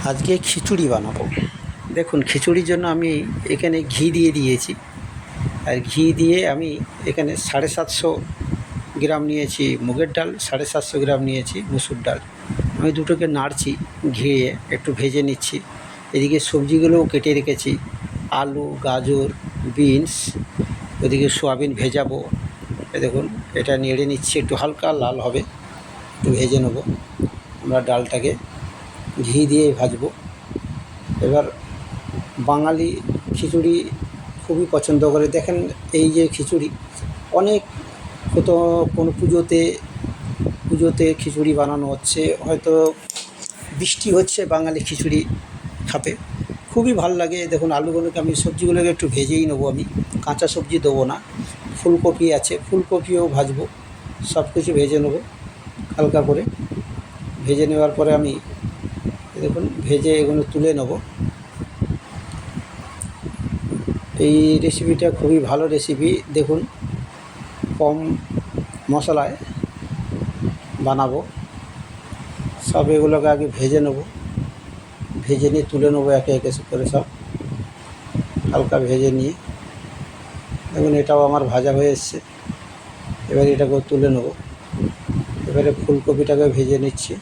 আজকে খিচুড়ি বানাবো। দেখুন, খিচুড়ির জন্য আমি এখানে ঘি দিয়ে দিয়েছি। আর ঘি দিয়ে আমি এখানে 750 গ্রাম নিয়েছি মুগের ডাল, 750 গ্রাম নিয়েছি মুসুর ডাল। আমি দুটোকে নাড়ছি, ঘিয়ে একটু ভেজে নিচ্ছি। এদিকে সবজিগুলোও কেটে রেখেছি, আলু, গাজর, বিনস। ওদিকে সোয়াবিন ভেজাবো। দেখুন, এটা নেড়ে নিচ্ছি, একটু হালকা লাল হবে, একটু ভেজে নেব। আমরা ডালটাকে ঘি দিয়ে ভাজবো। এবার বাঙালি খিচুড়ি খুবই পছন্দ করে। দেখেন, এই যে খিচুড়ি অনেক কোনো পুজোতে খিচুড়ি বানানো হচ্ছে, হয়তো বৃষ্টি হচ্ছে, বাঙালি খিচুড়ি খাবে, খুবই ভাল লাগে। দেখুন, আলুগুলোকে আমি সবজিগুলোকে একটু ভেজেই নেবো, আমি কাঁচা সবজি দেবো না। ফুলকপি আছে, ফুলকপিও ভাজবো, সব কিছু ভেজে নেবো হালকা করে। ভেজে নেওয়ার পরে আমি দেখুন ভেজে এগুলো তুলে নেব। এই রেসিপিটা খুবই ভালো রেসিপি। দেখুন, কম মশলায় বানাবো। সব এগুলোকে আগে ভেজে নেব, ভেজে নিয়ে তুলে নেবো একে একে করে, সব হালকা ভেজে নিয়ে। দেখুন, এটাও আমার ভাজা হয়ে এসছে। এবারে এটাকেও তুলে নেব। এবারে ফুলকপিটাকে ভেজে নিচ্ছি।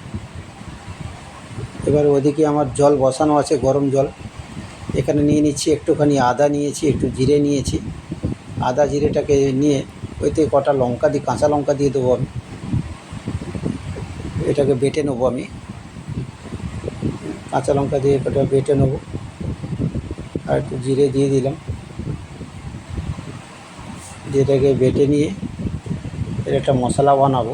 এবারে ওদিকে আমার জল বসানো আছে, গরম জল। এখানে নিয়ে নিচ্ছি একটুখানি আদা, নিয়েছি একটু জিরে নিয়েছি। আদা জিরেটাকে নিয়ে ওইতে কটা লঙ্কা দিই, কাঁচা লঙ্কা দিয়ে দেবো আমি। এটাকে বেটে নেবো আমি, কাঁচা লঙ্কা দিয়ে এটা বেটে নেবো। আর একটু জিরে দিয়ে দিলাম, এটাকে বেটে নিয়ে এর একটা মশলা বানাবো।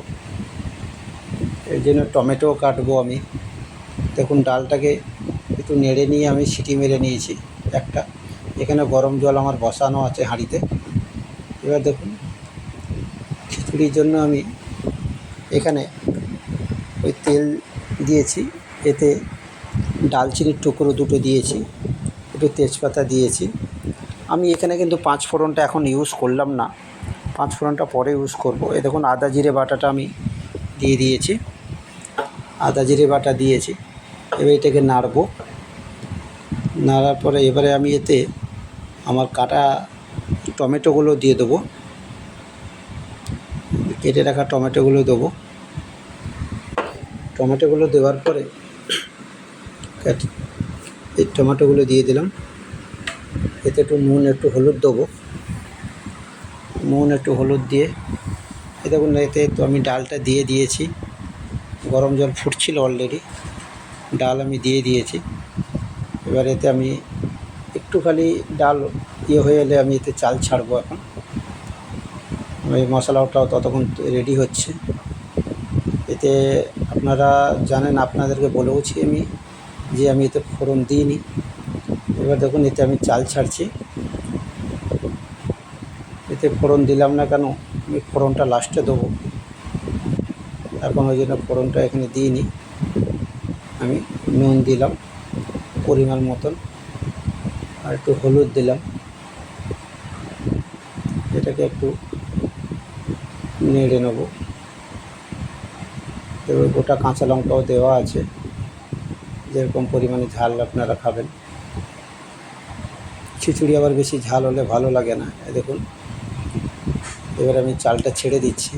এর জন্য টমেটো কাটবো আমি। দেখুন, ডালটাকে একটু নেড়ে নিয়ে আমি সিটি মেরে নিয়েছি একটা। এখানে গরম জল আমার বসানো আছে হাঁড়িতে। এবার দেখুন, খিচুড়ির জন্য আমি এখানে ওই তেল দিয়েছি, এতে ডালচিনির টুকরো দুটো দিয়েছি, একটু তেজপাতা দিয়েছি। আমি এখানে কিন্তু 5 ফোড়নটা এখন ইউজ করলাম না, 5 ফোড়নটা পরে ইউজ করব। এই দেখুন, আদা জিরে বাটাটা আমি দিয়ে দিয়েছি, আদা জিরে বাটা দিয়েছি। এবার এটাকে নাড়বো। নাড়ার পরে এবারে আমি এতে আমার কাটা টমেটোগুলো দিয়ে দেবো, কেটে রাখা টমেটোগুলো দেবো। টমেটোগুলো দেওয়ার পরে এই টমেটোগুলো দিয়ে দিলাম। এতে একটু নুন, একটু হলুদ দেবো, নুন একটু হলুদ দিয়ে এ দেখুন, এতে তো আমি ডালটা দিয়ে দিয়েছি। গরম জল ফুটছিল অলরেডি, ডাল আমি দিয়ে দিয়েছি। এবার এতে আমি একটু খালি ডাল হয়ে এলে আমি এতে চাল ছাড়বো। এখন এই মশলাটাও ততক্ষণ রেডি হচ্ছে। এতে আপনারা জানেন, আপনাদেরকে বলেওছি আমি যে আমি এতে ফোড়ন দিইনি। এবার দেখুন, এতে আমি চাল ছাড়ছি। এতে ফোড়ন দিলাম না কেন, আমি ফোড়নটা লাস্টে দেবো, এখন ওই জন্য ফোড়নটা এখানে দিইনি। আমি নুন দিলাম পরিমাণ মতন, আর একটু হলুদ দিলাম। এটাকে একটু নেড়ে নেব। এবার গোটা কাঁচা লঙ্কাও দেওয়া আছে, যেরকম পরিমাণে ঝাল আপনারা খাবেন। খিচুড়ি আবার বেশি ঝাল হলে ভালো লাগে না। দেখুন, এবার আমি চালটা ছেড়ে দিচ্ছি,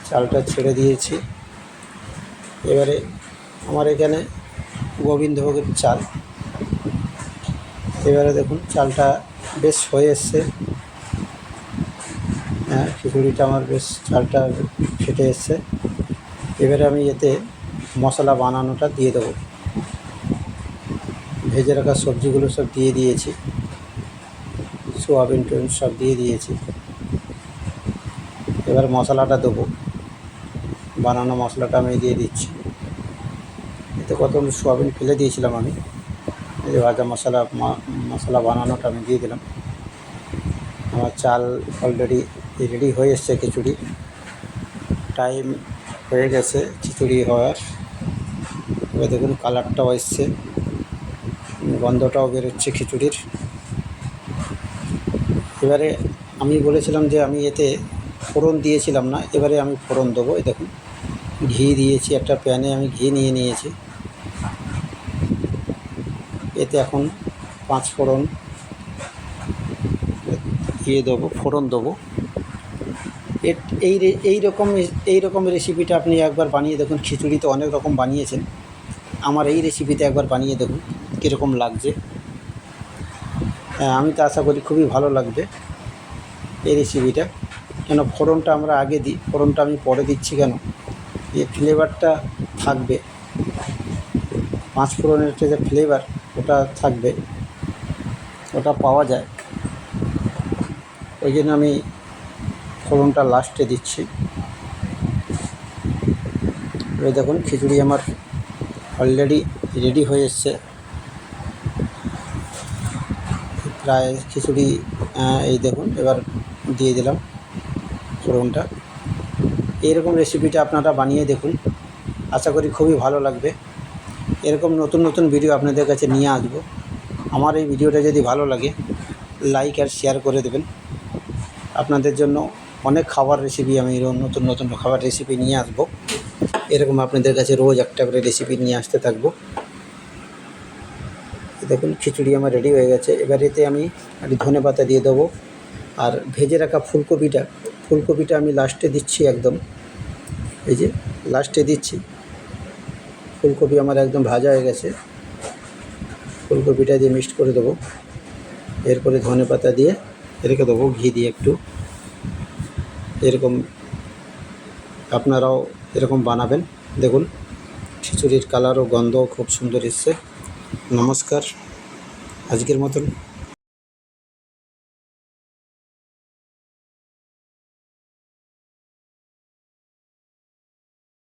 চালটা ছেড়ে দিয়েছি। এবারে আমার এখানে গোবিন্দভোগের চাল। এবারে দেখুন, চালটা বেশ হয়ে এসছে। হ্যাঁ, খিচুড়িটা আমার বেশ চালটা ফেটে এসছে। এবারে আমি এতে মশলা বানানোটা দিয়ে দেবো। ভেজে রাখা সবজিগুলো সব দিয়ে দিয়েছি, সোয়াবিন টোবিন সব দিয়ে দিয়েছি। এবার মশলাটা দেবো, বানানো মশলাটা আমি দিয়ে দিচ্ছি। এতে কত সোয়াবিন ফেলে দিয়েছিলাম আমি, এই যে ভাজা মশলা বানানোটা আমি দিয়ে দিলাম। আমার চাল অলরেডি রেডি হয়ে এসছে। খিচুড়ি টাইম হয়ে গেছে খিচুড়ি হওয়ার। এবার দেখুন, কালারটাও এসছে, গন্ধটাও বেরোচ্ছে খিচুড়ির। এবারে আমি বলেছিলাম যে আমি এতে ফোড়ন দিয়েছিলাম না, এবারে আমি ফোড়ন দেবো। এই দেখুন, ঘি দিয়েছি, একটা প্যানে আমি ঘি নিয়ে নিয়েছি। এতে এখন 5 ফোড়ন দেবো, ফোড়ন দেবো। এই রকম রেসিপিটা আপনি একবার বানিয়ে দেখুন। খিচুড়ি তো অনেক রকম বানিয়েছেন, আমার এই রেসিপিতে একবার বানিয়ে দেখুন কীরকম লাগছে। হ্যাঁ, আমি তো আশা করি খুবই ভালো লাগবে এই রেসিপিটা। কেন ফোড়নটা আমরা আগে দিই, ফোড়নটা আমি পরে দিচ্ছি কেন, এই ফ্লেভারটা থাকবে, 5 ফোড়নের যে ফ্লেভার ওটা থাকবে, ওটা পাওয়া যায়, ওই জন্য আমি ফোড়নটা লাস্টে দিচ্ছি। এবার দেখুন খিচুড়ি আমার অলরেডি রেডি হয়ে এসছে। প্রায় খিচুড়ি এই দেখুন এবার দিয়ে দিলাম ফোড়নটা। এইরকম রেসিপিটা আপনারা বানিয়ে দেখুন, আশা করি খুবই ভালো লাগবে। এরকম নতুন নতুন ভিডিও আপনাদের কাছে নিয়ে আসবো। আমার এই ভিডিওটা যদি ভালো লাগে লাইক আর শেয়ার করে দেবেন। আপনাদের জন্য অনেক খাবার রেসিপি, আমি নতুন নতুন খাবার রেসিপি নিয়ে আসবো। এরকম আপনাদের কাছে রোজ একটা করে রেসিপি নিয়ে আসতে থাকবো। দেখুন খিচুড়ি আমার রেডি হয়ে গেছে। এবার এতে আমি একটু ধনেপাতা দিয়ে দেবো, আর ভেজে রাখা ফুলকপিটা আমি লাস্টে দিচ্ছি একদম, এই যে লাস্টে দিচ্ছি। ফুলকপি আমার একদম ভাজা হয়ে গেছে, ফুলকপিটা দিয়ে মিক্সড করে দেবো। এরপরে ধনেপাতা দিয়ে রেখে দেবো, ঘি দিয়ে একটু। এরকম আপনারাও এরকম বানাবেন। দেখুন খিচুড়ির কালার ও গন্ধ খুব সুন্দর এসছে। নমস্কার, আজকের মতন।